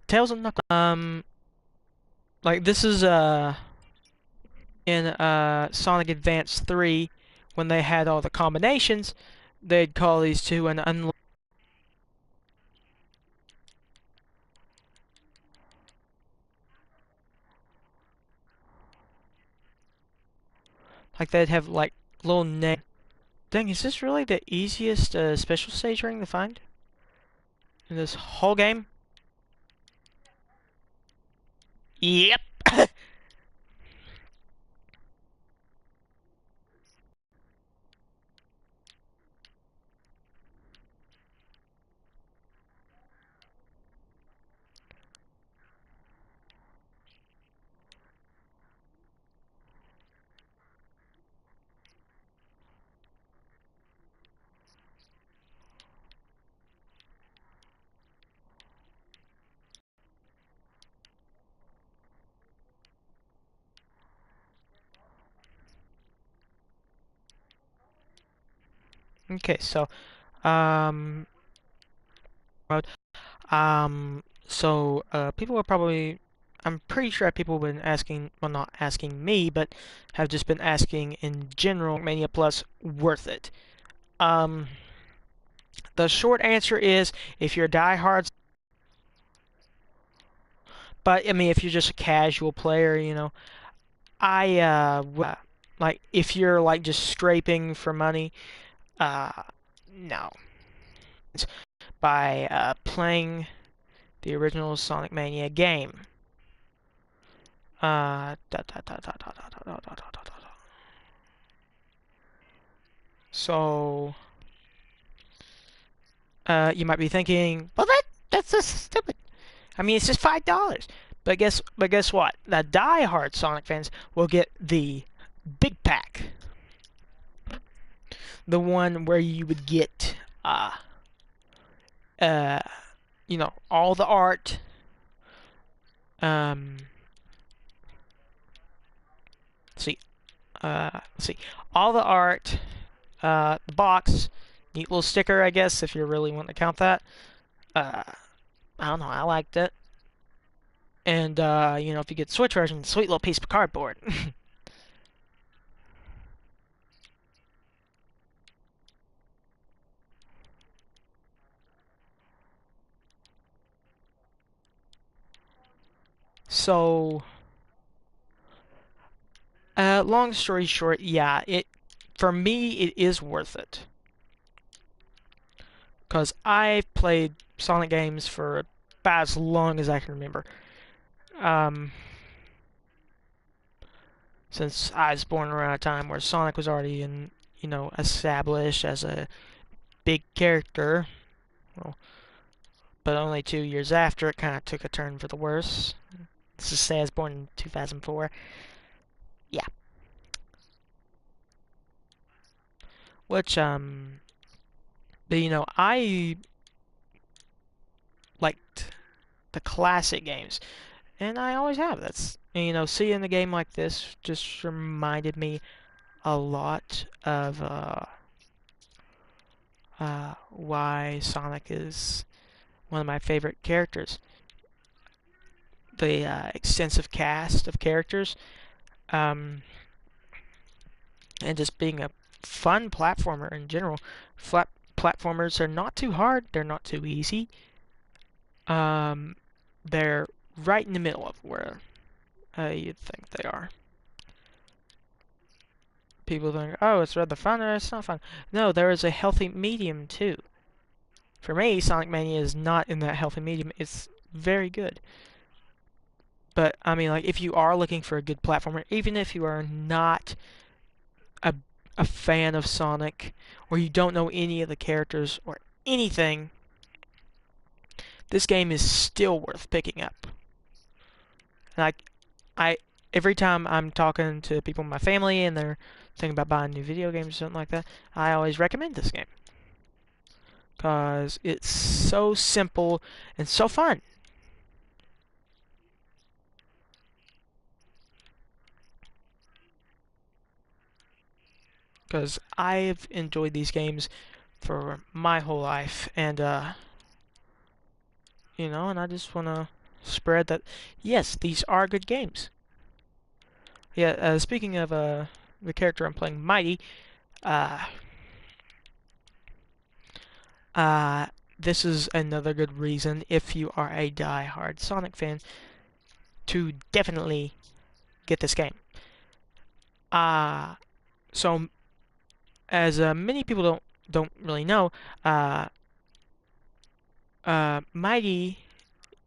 Tails and Knuckles. Like this is in Sonic Advance 3 when they had all the combinations, they'd call these two an unlimited. Like they'd have like little name. Dang, is this really the easiest special stage ring to find in this whole game? Yep. Okay, so um, people are probably, I'm pretty sure people have been asking, well, not asking me, but have just been asking in general, Mania Plus worth it? Um, the short answer is if you're a diehard, but I mean, if you're just a casual player, like if you're like just scraping for money, uh, no. By playing the original Sonic Mania game. So, you might be thinking, well, that's just stupid. I mean, it's just $5. But guess what? The die-hard Sonic fans will get the big pack, the one where you would get, uh, all the art. Um, let's see, all the art, the box, neat little sticker, I guess, if you really want to count that. Uh, I don't know, I liked it. And, if you get Switch version, sweet little piece of cardboard. So, long story short, yeah, for me, it is worth it. Because I've played Sonic games for about as long as I can remember. Um, since I was born around a time where Sonic was already established as a big character. Well, but only 2 years after, it kind of took a turn for the worse. This is say I was born in 2004. Yeah. Which, but I liked the classic games, and I always have. Seeing a game like this just reminded me a lot of why Sonic is one of my favorite characters. The extensive cast of characters, um, and just being a fun platformer in general. Flat platformers are not too hard. They're not too easy. Um, they're right in the middle of where you'd think they are. People think, oh, it's rather fun or it's not fun. No, there is a healthy medium too. For me, Sonic Mania is not in that healthy medium. It's very good. But, I mean, like, if you are looking for a good platformer, even if you are not a, a fan of Sonic, or you don't know any of the characters or anything, this game is still worth picking up. And every time I'm talking to people in my family and they're thinking about buying new video games or something like that, I always recommend this game. Because it's so simple and so fun. Because I've enjoyed these games for my whole life, and and I just want to spread that, yes, these are good games. Yeah, speaking of the character I'm playing, Mighty, uh, uh, this is another good reason, if you are a die-hard Sonic fan, to definitely get this game. So as many people don't really know, uh, Mighty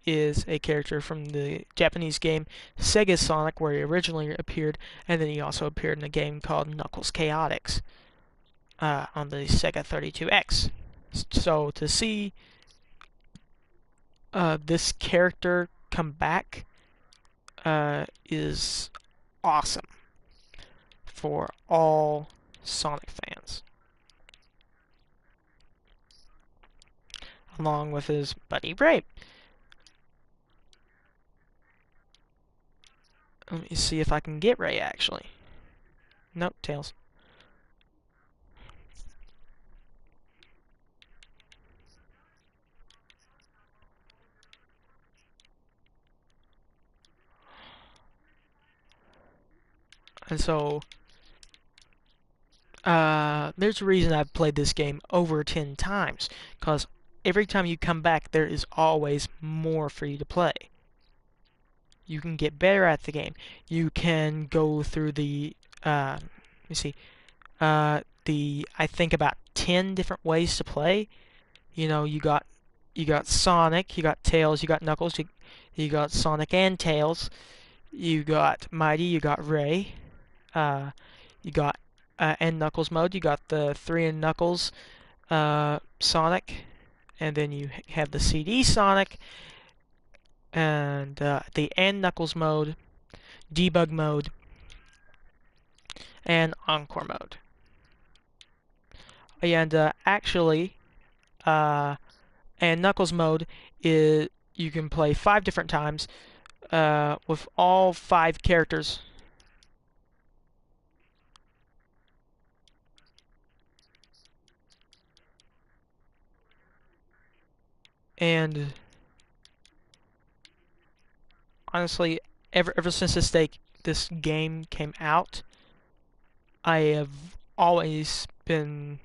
is a character from the Japanese game Sega Sonic, where he originally appeared, and then he also appeared in a game called Knuckles Chaotix on the Sega 32X. So to see this character come back is awesome for all Sonic fans, along with his buddy Ray. Let me see if I can get Ray, actually. Nope, Tails. And so, there's a reason I've played this game over 10 times, because every time you come back, there is always more for you to play. You can get better at the game. You can go through let me see, I think about 10 different ways to play. You got Sonic, you got Tails, you got Knuckles, you got Sonic and Tails, you got Mighty, you got Ray, uh, you got and Knuckles mode. You got the 3 and Knuckles Sonic, and then you have the CD Sonic, and the and Knuckles mode, debug mode, and encore mode. And actually, uh, and Knuckles mode is you can play 5 different times with all 5 characters. And honestly, ever since this game came out, I have always been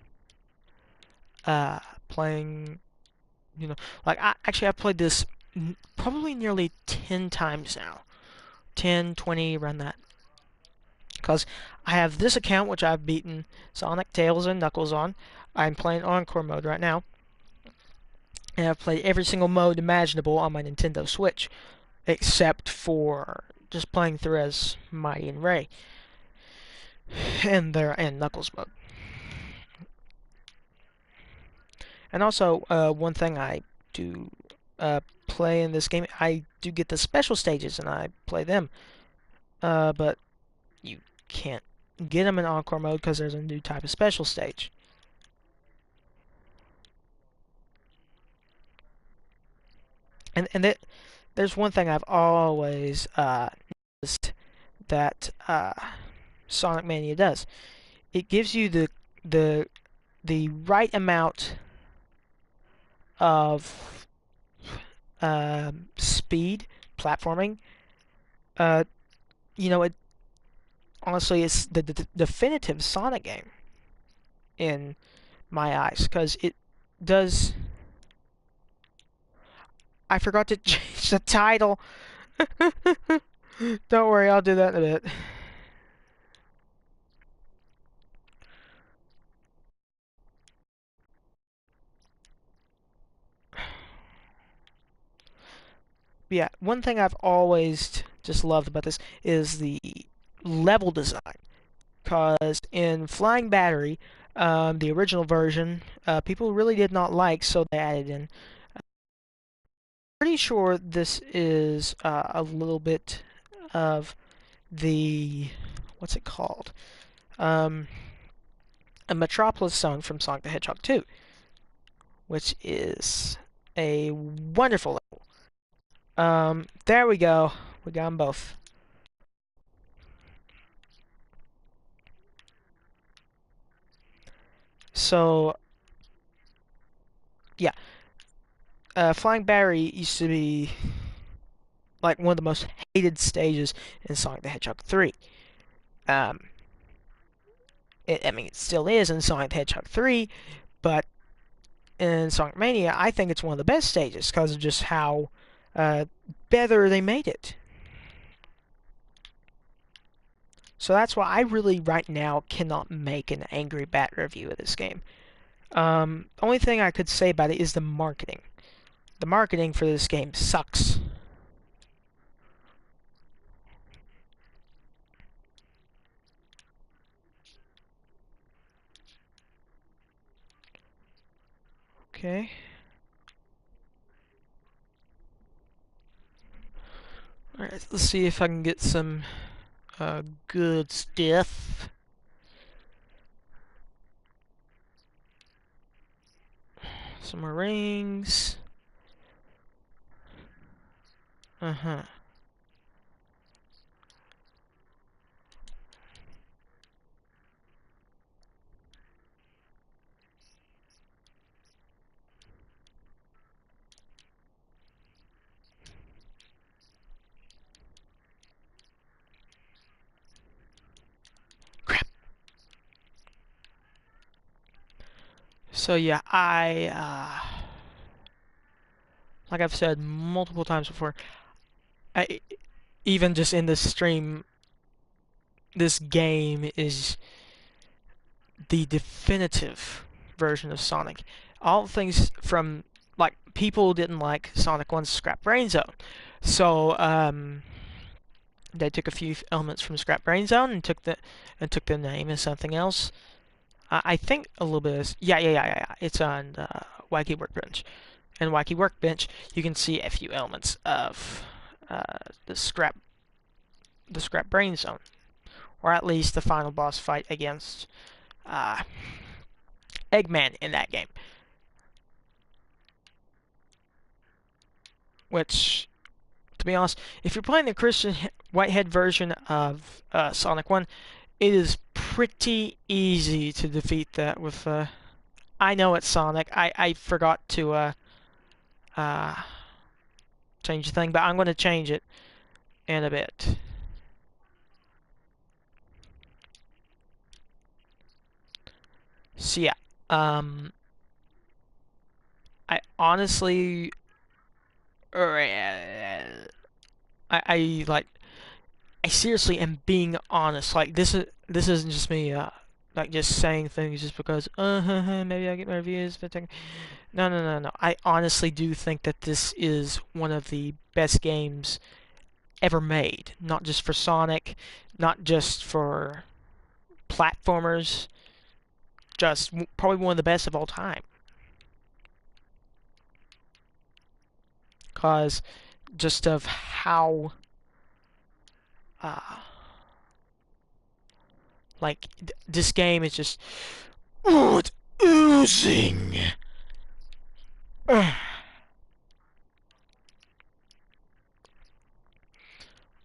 playing. I've played this probably nearly 10 times now, 10, 20, around that. Because I have this account which I've beaten Sonic, Tails, and Knuckles on. I'm playing Encore mode right now, and I've played every single mode imaginable on my Nintendo Switch, except for just playing through as Mighty and Ray, and Knuckles mode. And also, one thing I do play in this game, I do get the special stages, and I play them. But you can't get them in Encore mode because there's a new type of special stage. And there's one thing I've always noticed that Sonic Mania does. It gives you the the right amount of speed platforming. Uh, it honestly is the definitive Sonic game in my eyes, because it does. I forgot to change the title. Don't worry, I'll do that in a bit. Yeah, one thing I've always just loved about this is the level design. Because in Flying Battery, the original version, people really did not like, so they added in. Pretty sure this is a little bit of the, what's it called? A Metropolis Zone from Sonic the Hedgehog 2, which is a wonderful level. There we go. We got them both. So, yeah. Flying Battery used to be like one of the most hated stages in Sonic the Hedgehog 3. Um, I mean, it still is in Sonic the Hedgehog 3, but in Sonic Mania, I think it's one of the best stages because of just how better they made it. So that's why I really, right now, cannot make an angry bat review of this game. The only thing I could say about it is the marketing. The marketing for this game sucks. Okay. Alright, let's see if I can get some good stuff. Some more rings. Uh-huh. Crap. So yeah, like I've said multiple times before, I even just in this stream, this game is the definitive version of Sonic. All things from, like, people didn't like Sonic 1's Scrap Brain Zone, so they took a few elements from Scrap Brain Zone and took the name as something else. I think a little bit of, yeah. It's on Wacky Workbench. And Wacky Workbench, you can see a few elements of uh, the Scrap Brain Zone, or at least the final boss fight against Eggman in that game. Which, to be honest, if you're playing the Christian Whitehead version of Sonic 1, it is pretty easy to defeat that with... I know it's Sonic. I forgot to change the thing, but I'm going to change it in a bit. So yeah, I honestly, I like, I seriously am being honest. Like, this isn't just me like just saying things just because maybe I get my reviews, but no. I honestly do think that this is one of the best games ever made. Not just for Sonic, not just for platformers, just probably one of the best of all time. Cause just of how like this game is just, oh, it's oozing.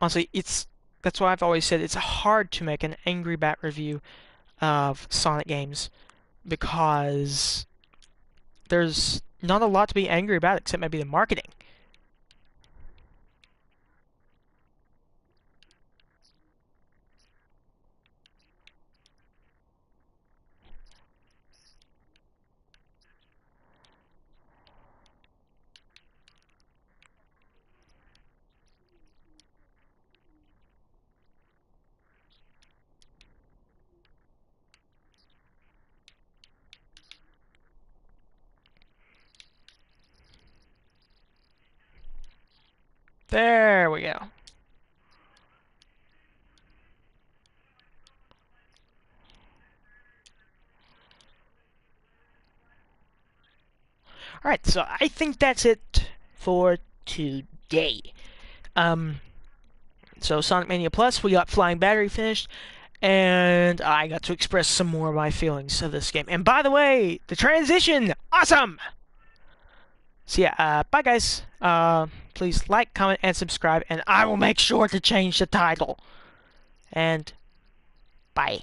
Honestly, that's why I've always said it's hard to make an Angry Bat review of Sonic games because there's not a lot to be angry about except maybe the marketing. There we go. Alright, so I think that's it for today. So Sonic Mania Plus, we got Flying Battery finished, and I got to express some more of my feelings of this game. And by the way, the transition, awesome! So yeah, bye guys. Please like, comment, and subscribe, and I will make sure to change the title. And bye.